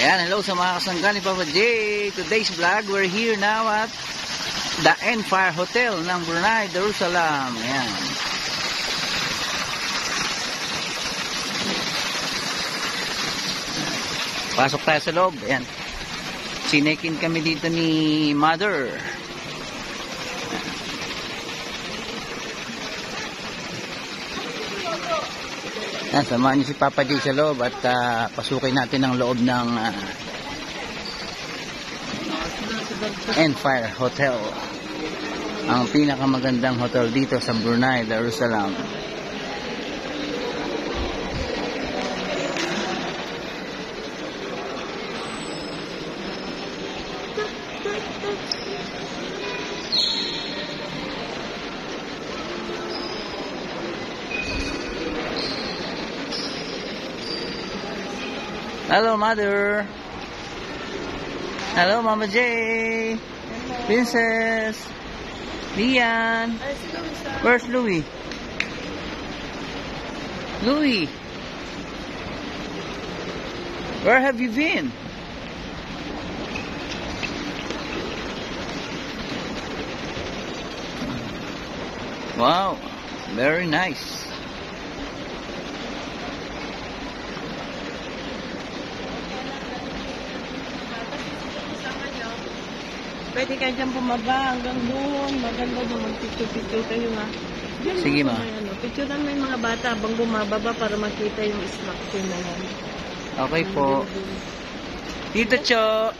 Ayan, hello sa mga kasangga ni Papa J. Today's vlog, we're here now at the Empire Hotel ng Brunei Darussalam. Ayan. Pasok tayo sa loob. Ayan. Sinekin kami dito ni Mother. Ayan, samahan niyo si Papa J sa loob at pasukin natin ang loob ng Empire Hotel. Ang pinakamagandang hotel dito sa Brunei Darussalam. Hello, Mother. Hello, Mama J. Princess. Lian. Where's Louie? Louie. Where have you been? Wow, very nice. Pwede ka dyan bumaba hanggang doon. Maganda doon. Magpicture-picture kayo ha. Diyan Sige ma. Picturean mo yung mga bata habang bumababa para makita yung structure na yan. Okay po. Tito Cho.